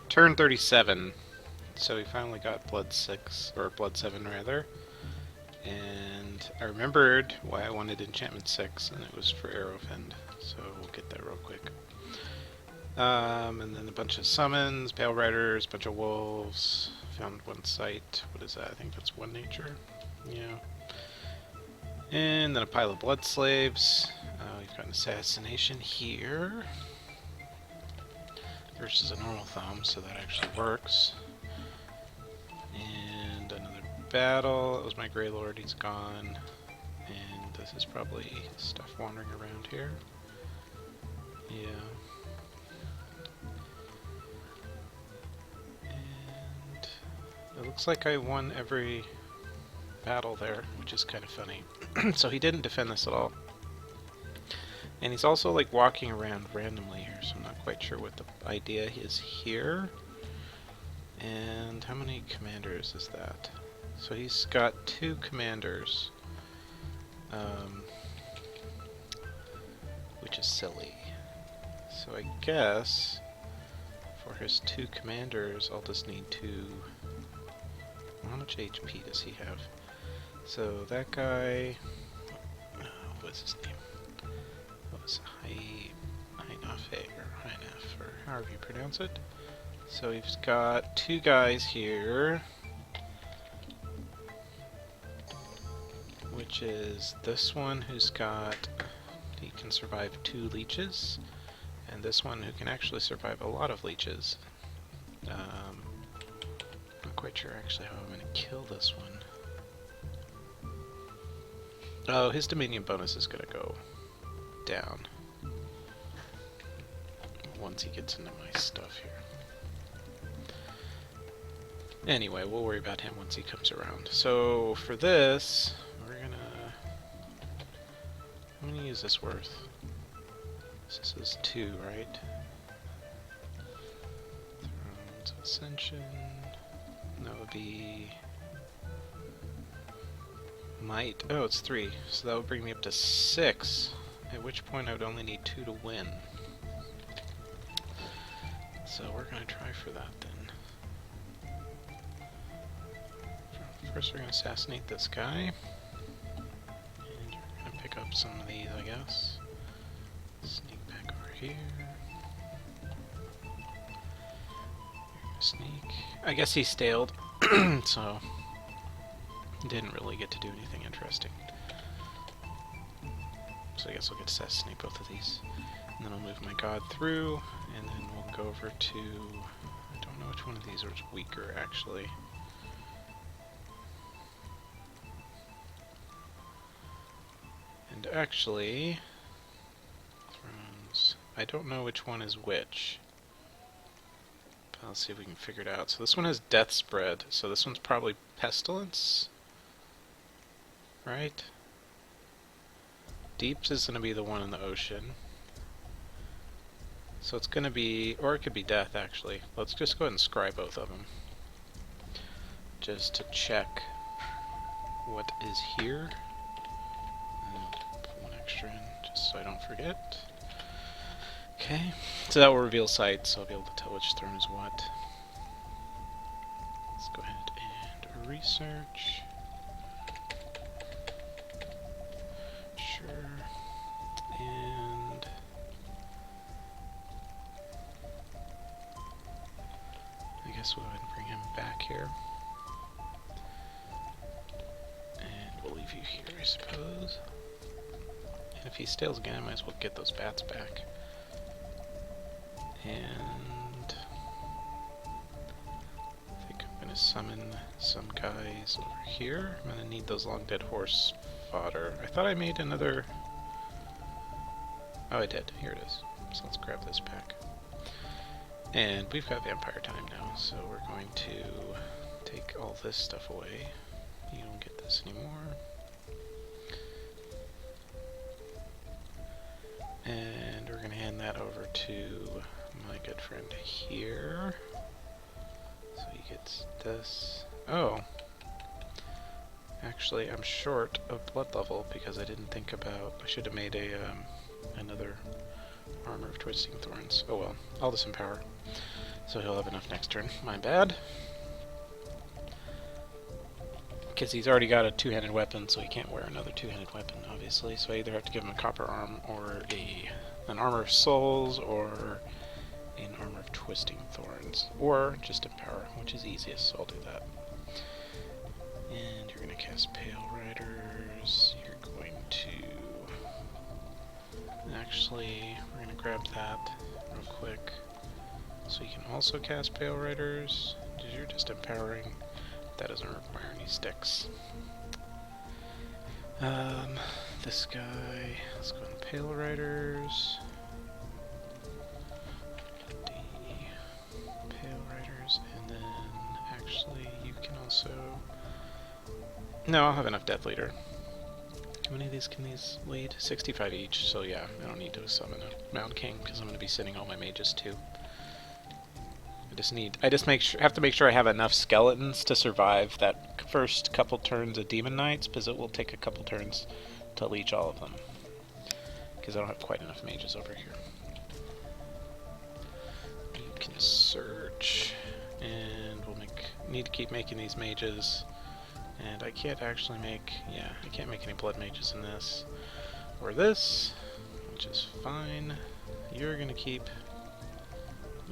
Turn 37. So we finally got Blood 6, or Blood 7 rather. And I remembered why I wanted Enchantment 6, and it was for Arrowfend. So we'll get that real quick. And then a bunch of summons, Pale Riders, bunch of wolves. Found one site. What is that? I think that's one nature. Yeah. And then a pile of blood slaves. We've got an assassination here. Versus a normal thumb, so that actually works. And another battle. That was my Grey Lord, he's gone. And this is probably stuff wandering around here. Yeah. And it looks like I won every battle there, which is kind of funny. So he didn't defend this at all. And he's also like walking around randomly here, so I'm not quite sure what the idea is here. And how many commanders is that? So he's got 2 commanders, which is silly. So I guess for his 2 commanders, I'll just need to... How much HP does he have? So that guy... what's his name? What was Hainafe, or however you pronounce it. So he's got 2 guys here, which is this one who's got, he can survive 2 leeches, and this one who can actually survive a lot of leeches. Not quite sure actually how I'm going to kill this one. Oh, his Dominion bonus is going to go down once he gets into my stuff here. Anyway, we'll worry about him once he comes around. So for this, we're gonna... How many is this worth? This is 2, right? Thrones Ascension. That would be... Might. Oh, it's 3. So that would bring me up to 6. At which point I would only need 2 to win. So we're gonna try for that then. First we're gonna assassinate this guy. And we're gonna pick up some of these, I guess. Sneak back over here. Sneak. I guess he staled, so didn't really get to do anything interesting. So I guess we'll get to assassinate both of these. And then I'll move my god through, and then we'll go over to... I don't know which one of these is weaker, actually. And actually... Thrones... I don't know which one is which. But let's see if we can figure it out. So this one has Death Spread, so this one's probably Pestilence? Right? Deeps is going to be the one in the ocean. So it's going to be, or it could be Death actually. Let's just go ahead and scry both of them. Just to check what is here. And put one extra in, just so I don't forget. Okay, so that will reveal sight, so I'll be able to tell which throne is what. Let's go ahead and research. Sure. And I guess we'll go ahead and bring him back here. And we'll leave you here, I suppose. And if he stales again, I might as well get those bats back. And I think I'm going to summon some guys over here. I'm going to need those long dead horse fodder. I thought I made another... Oh, I did. Here it is. So let's grab this back. And we've got vampire time now, so we're going to take all this stuff away. You don't get this anymore. And we're going to hand that over to my good friend here. So he gets this. Oh. Actually, I'm short of blood level because I didn't think about... I should have made another Armor of Twisting Thorns. Oh well, I'll disempower. So he'll have enough next turn. My bad. Because he's already got a two-handed weapon, so he can't wear another two-handed weapon, obviously. So I either have to give him a copper arm, or an armor of souls, or an armor of twisting thorns, or just empower, which is easiest, so I'll do that. And you're going to cast Pale Riders. You're going to... Actually, we're going to grab that real quick. So you can also cast Pale Riders, because you're just empowering. That doesn't require any sticks. This guy, let's go on Pale Riders. Pale Riders, and then actually you can also... No, I'll have enough Death Leader. How many of these can these lead? 65 each, so yeah, I don't need to summon a Mound King, because I'm going to be sending all my mages too. I just have to make sure I have enough skeletons to survive that first couple turns of Demon Knights, because it will take a couple turns to leech all of them. Because I don't have quite enough mages over here. You can search, and we'll need to keep making these mages. And I can't actually make, I can't make any blood mages in this. Or this, which is fine. You're going to keep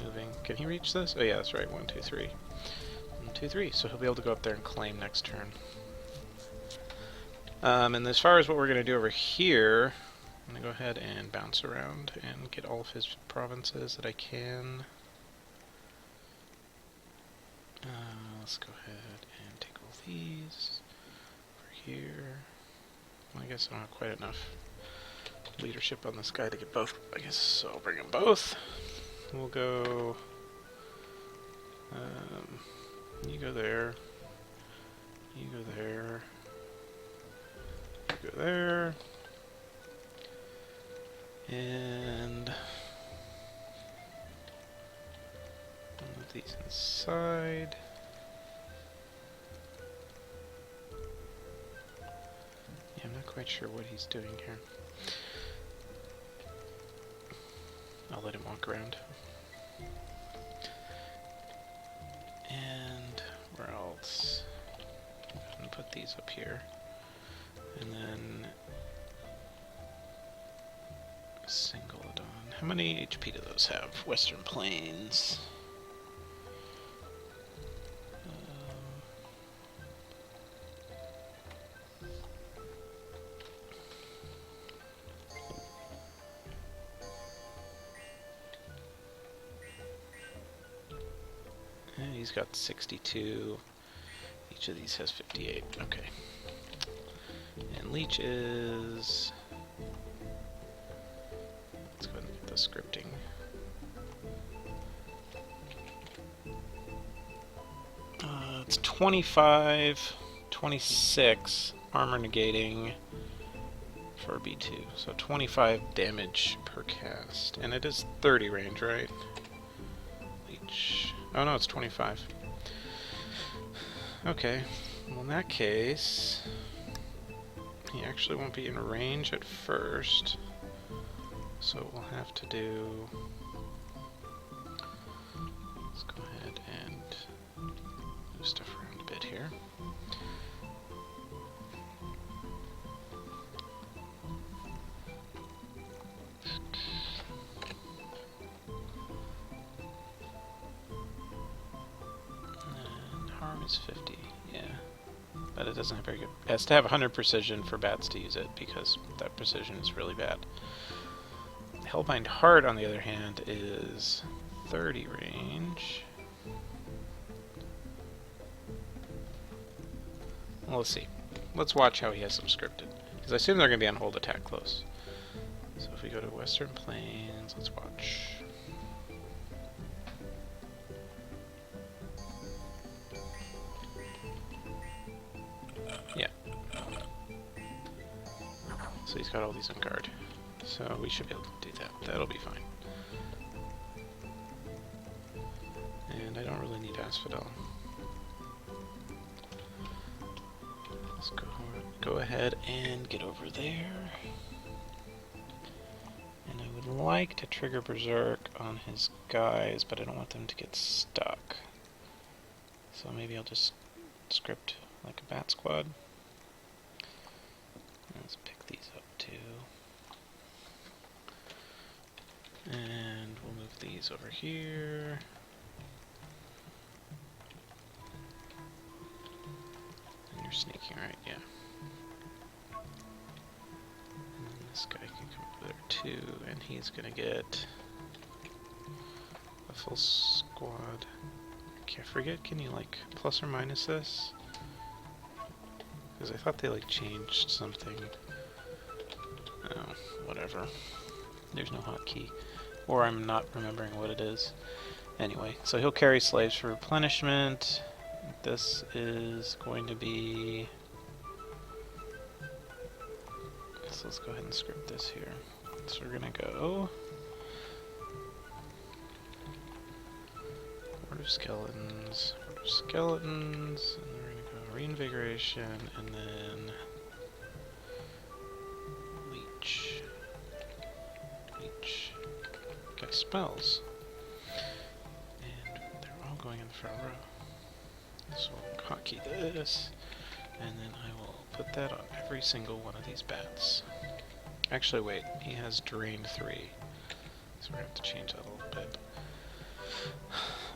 moving. Can he reach this? Oh yeah, that's right. 1, 2, 3. 1, 2, 3. So he'll be able to go up there and claim next turn. And as far as what we're going to do over here, I'm going to go ahead and bounce around and get all of his provinces that I can. Let's go ahead and take all these over here. Well, I guess I don't have quite enough leadership on this guy to get both. I guess so. I'll bring them both. We'll go, you go there, you go there, you go there, and move these inside. Yeah, I'm not quite sure what he's doing here. I'll let him walk around. And where else? I'm gonna put these up here. And then Singledon. How many HP do those have? Western Plains. He's got 62. Each of these has 58. Okay. And Leech is... Let's go ahead and get the scripting. It's 25, 26 armor negating for B2. So 25 damage per cast. And it is 30 range, right? Leech... Oh no, it's 25. Okay, well in that case, he actually won't be in range at first, so what we'll have to do, let's go ahead and move stuff around a bit here. Is 50, yeah. But it doesn't have very good... It has to have 100 precision for bats to use it, because that precision is really bad. Hellbind Heart, on the other hand, is 30 range. Well, let's see. Let's watch how he has them scripted. Because I assume they're going to be on hold attack close. So if we go to Western Plains, let's watch. So he's got all these on guard. So we should be able to do that. That'll be fine. And I don't really need Asphodel. Let's go ahead and get over there. And I would would like to trigger Berserk on his guys, but I don't want them to get stuck. So maybe I'll just script like a bat squad. Let's pick these up too. And we'll move these over here. And you're sneaking, right? Yeah. And then this guy can come over there too, and he's gonna get a full squad. I forget, can you like plus or minus this? Because I thought they like changed something. Oh, whatever. There's no hotkey. Or I'm not remembering what it is. Anyway, so he'll carry slaves for replenishment. This is going to be... So let's go ahead and script this here. So we're going to go... Horde of Skeletons, Horde of Skeletons, and then we're going to go Reinvigoration, and then... Leech. Leech. Okay, spells. And they're all going in the front row. So I'll hotkey this, and then I will put that on every single one of these bats. Actually, wait, he has drained 3, so we're going to have to change that a little bit.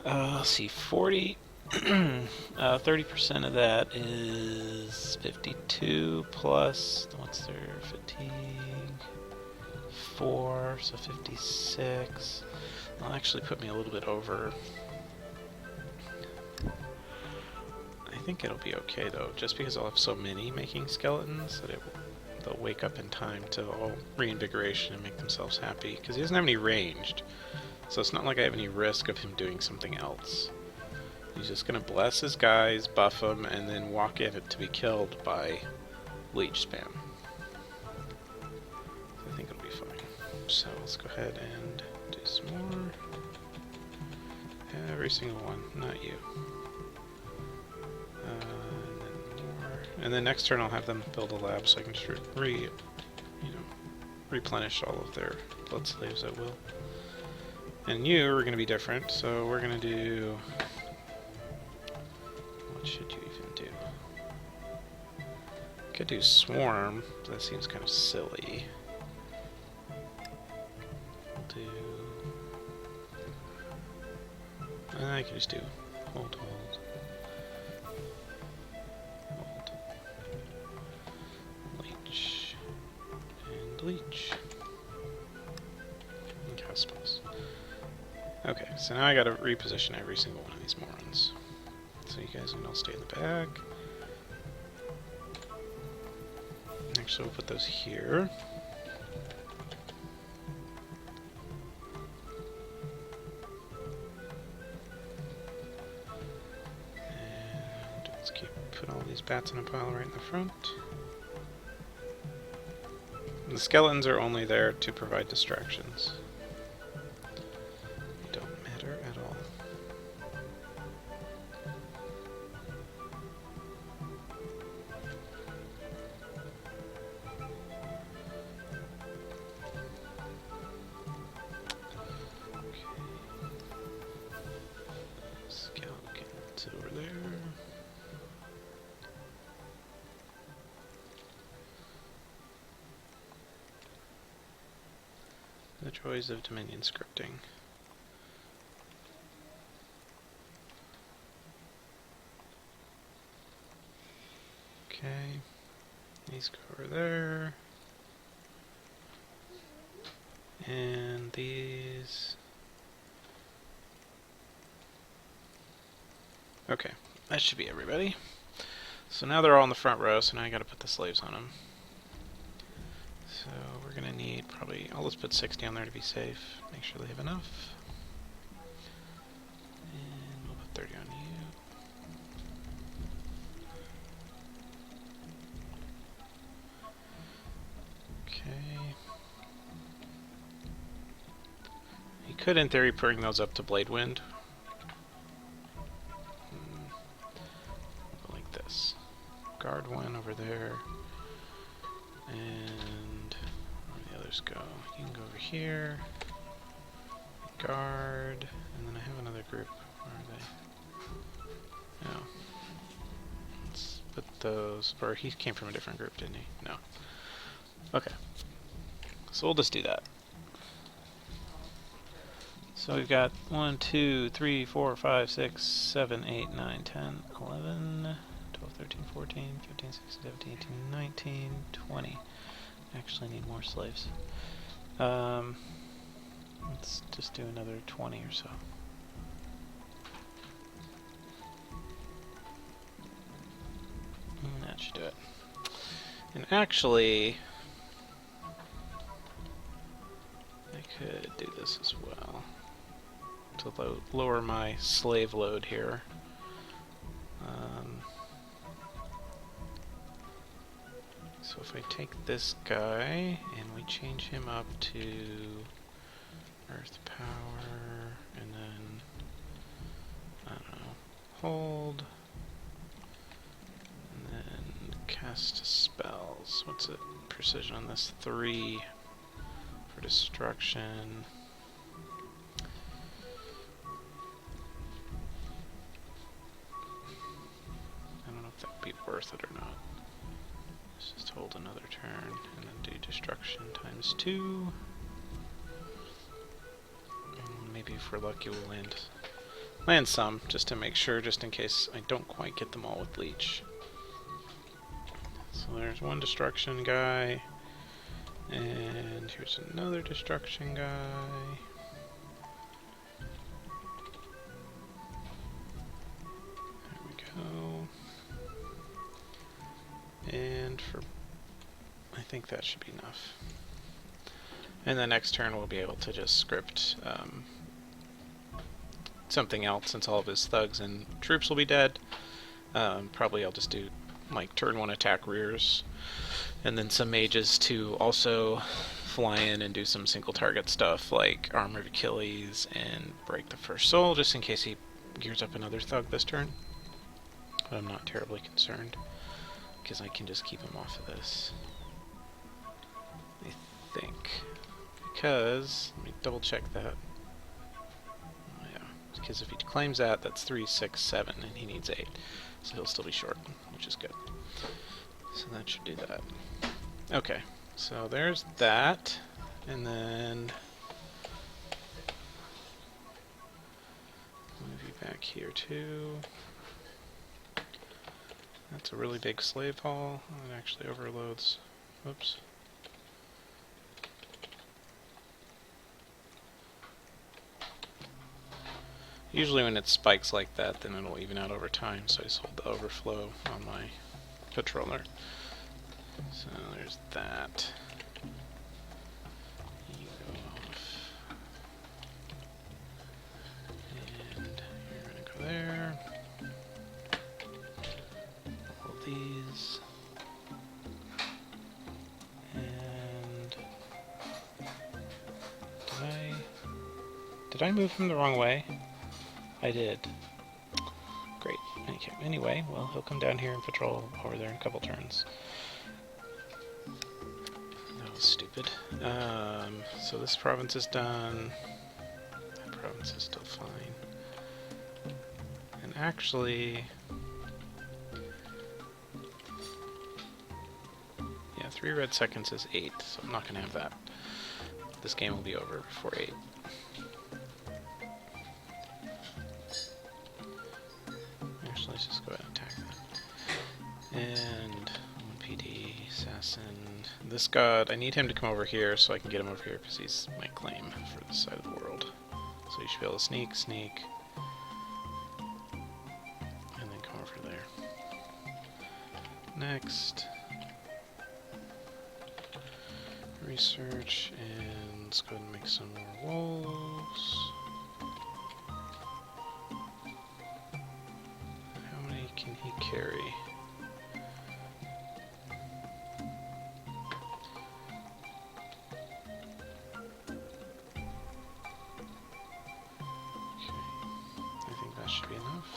Let's see, 40, 30% of that is 52 plus, what's their fatigue? 4, so 56. That'll actually put me a little bit over. I think it'll be okay though, just because I'll have so many making skeletons that they'll wake up in time to all reinvigoration and make themselves happy. Because he doesn't have any ranged, so it's not like I have any risk of him doing something else. He's just gonna bless his guys, buff them, and then walk in it to be killed by leech spam. So I think it'll be fine. So let's go ahead and do some more. Every single one, not you. And then more. And then next turn I'll have them build a lab so I can just replenish all of their blood slaves at will. And you are going to be different, so we're going to do... What should you even do? Could do swarm, but that seems kind of silly. We'll do... I can just do hold. Hold. Leech. And leech. And cast spells. Okay, so now I gotta reposition every single one of these morons. So you guys can all stay in the back. Actually, we'll put those here. And let's put all these bats in a pile right in the front. And the skeletons are only there to provide distractions. Over there. The joys of Dominion scripting. Okay, these go over there. And these... Okay, that should be everybody. So now they're all in the front row, so now I gotta put the slaves on them. So we're gonna need probably, I'll just put 60 on there to be safe, make sure they have enough. And we'll put 30 on you. Okay. You could, in theory, bring those up to Blade Wind. Guard one over there, and where are the other others go? You can go over here. Guard. And then I have another group. Where are they? No. Let's put those... Or he came from a different group, didn't he? No. Okay. So we'll just do that. So we've got 1, 2, 3, 4, 5, 6, 7, 8, 9, 10, 11, 12, 13, 14, 15, 16, 17, 18, 19, 20. Actually need more slaves. Let's just do another 20 or so. And that should do it. And actually, I could do this as well to lower my slave load here. So if I take this guy and we change him up to Earth Power, and then, I don't know, hold, and then cast spells. What's it? Precision on this? 3 for destruction. I don't know if that would be worth it or not. Let's just hold another turn and then do destruction times 2. And maybe if we're lucky we'll land some, just to make sure, just in case I don't quite get them all with leech. So there's one destruction guy, and here's another destruction guy. There we go. And I think that should be enough. And the next turn we'll be able to just script something else, since all of his thugs and troops will be dead. Probably I'll just do like turn 1 attack rears, and then some mages to also fly in and do some single target stuff like Armor of Achilles and Break the First Soul, just in case he gears up another thug this turn. But I'm not terribly concerned, because I can just keep him off of this, I think. Because, let me double check that. Oh, yeah, because if he claims that, that's 3, 6, 7, and he needs 8. So he'll still be short, which is good. So that should do that. Okay, so there's that. And then move you back here too. That's a really big slave haul. It actually overloads. Whoops. Usually when it spikes like that, then it'll even out over time, so I just hold the overflow on my patroller. So there's that. You go off. And you're going to go there. Hold these. And did I move him the wrong way? I did. Great. Anyway, well, he'll come down here and patrol over there in a couple turns. That was stupid. So this province is done. That province is still fine. And actually, yeah, 3 red seconds is 8, so I'm not going to have that. This game will be over before 8. Actually, let's just go ahead and attack that. And 1 PD, assassin. This god, I need him to come over here so I can get him over here because he's my claim for this side of the world. So you should be able to sneak, sneak, and then come over there. Next, research, and let's go ahead and make some more wolves. How many can he carry? Should be enough.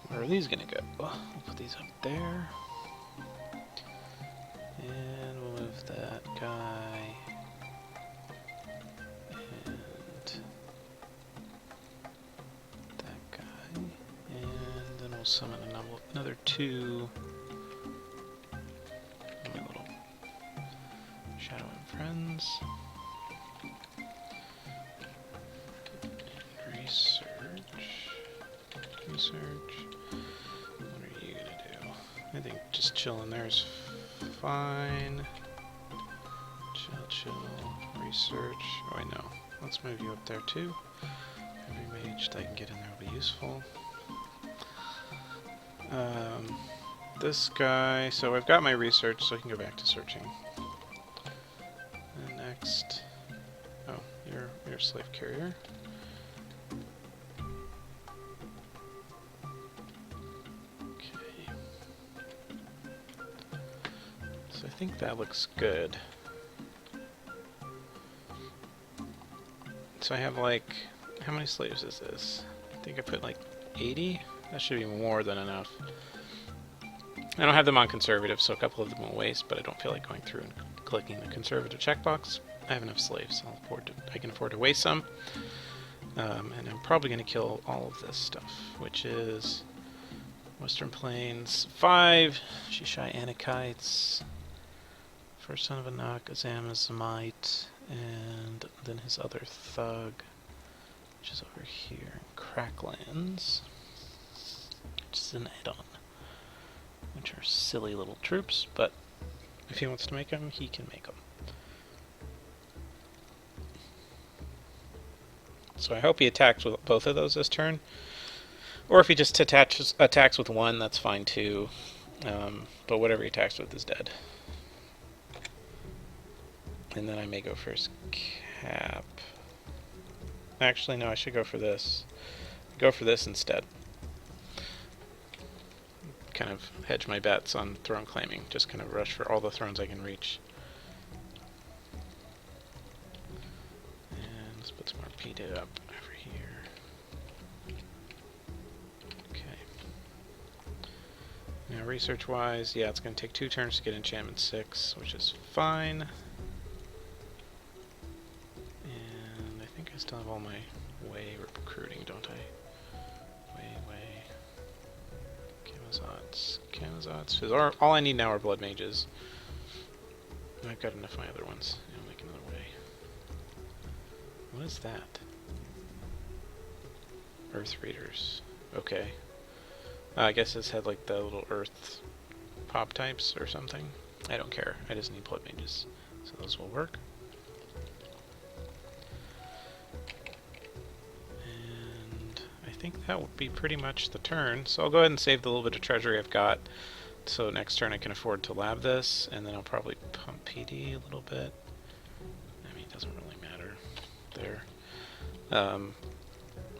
Where are these gonna go? We'll put these up there. And we'll move that guy we'll summon another 2 of my little Shadow and Friends. Research. What are you gonna do? I think just chilling there is fine. Chill. Research. Oh, I know. Let's move you up there too. Every mage that I can get in there will be useful. This guy. So I've got my research, so I can go back to searching. And next. Oh, you're a slave carrier. I think that looks good. So I have like, how many slaves is this? I think I put like 80? That should be more than enough. I don't have them on conservative, so a couple of them will waste, but I don't feel like going through and clicking the conservative checkbox. I have enough slaves, I can afford to waste some. And I'm probably going to kill all of this stuff, which is Western Plains 5, Shishai Anakites, First Son of Anak, Azam Azamite, and then his other thug, which is over here in Cracklands, which is an add-on, which are silly little troops, but if he wants to make them, he can make them. So I hope he attacks with both of those this turn, or if he just attacks with one, that's fine too, but whatever he attacks with is dead. And then I may go for his cap. Actually, no, I should go for this. Go for this instead. Kind of hedge my bets on throne claiming. Just kind of rush for all the thrones I can reach. And let's put some more PD up over here. Okay. Now research-wise, yeah, it's going to take 2 turns to get enchantment 6, which is fine. I still have all my way recruiting, don't I? Way. Camazotz. Because all I need now are blood mages. And I've got enough of my other ones. I'll make another way. What is that? Earth Raiders. Okay. I guess this had like the little earth pop types or something. I don't care. I just need blood mages. So those will work. I think that would be pretty much the turn. So I'll go ahead and save the little bit of treasury I've got. So next turn I can afford to lab this, and then I'll probably pump PD a little bit. I mean, it doesn't really matter there.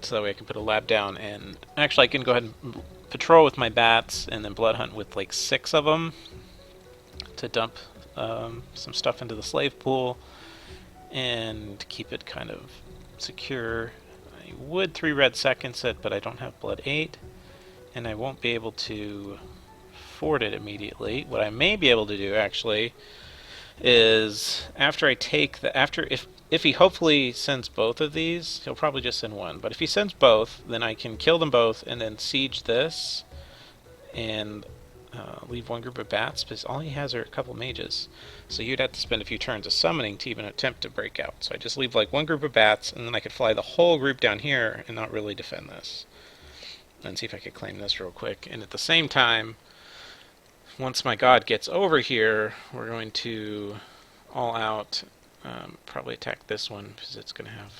So that way I can put a lab down, and actually I can go ahead and patrol with my bats, and then blood hunt with like 6 of them to dump some stuff into the slave pool and keep it kind of secure. I would 3 red seconds it, but I don't have blood 8, and I won't be able to afford it immediately. What I may be able to do actually is after I take the if he hopefully sends both of these, he'll probably just send one. But if he sends both, then I can kill them both and then siege this and leave one group of bats, because all he has are a couple mages. So you'd have to spend a few turns of summoning to even attempt to break out. So I just leave like one group of bats, and then I could fly the whole group down here and not really defend this. And see if I could claim this real quick. And at the same time, once my god gets over here, we're going to all out probably attack this one, because it's going to have,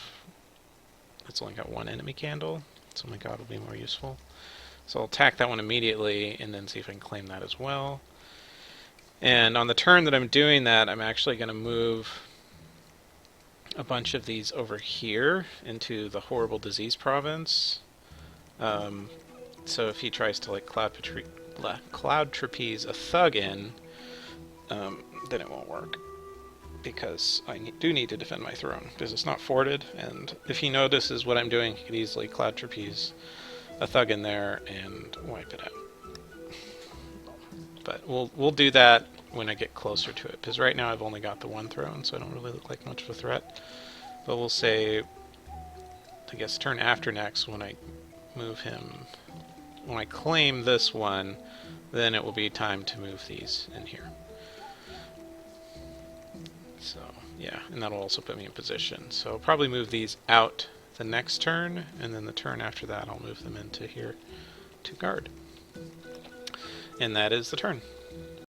it's only got 1 enemy candle, so my god will be more useful. So I'll attack that one immediately and then see if I can claim that as well. And on the turn that I'm doing that, I'm actually going to move a bunch of these over here into the horrible disease province. So if he tries to like cloud trapeze a thug in, then it won't work, because I do need to defend my throne, because it's not forted, and if he notices what I'm doing, he could easily cloud trapeze a thug in there and wipe it out. But we'll do that when I get closer to it, because right now I've only got the 1 throne, so I don't really look like much of a threat. But we'll say, I guess turn after next, when I move him when I claim this one, then it will be time to move these in here. So, yeah, and that'll also put me in position. So I'll probably move these out the next turn, and then the turn after that I'll move them into here to guard. And that is the turn.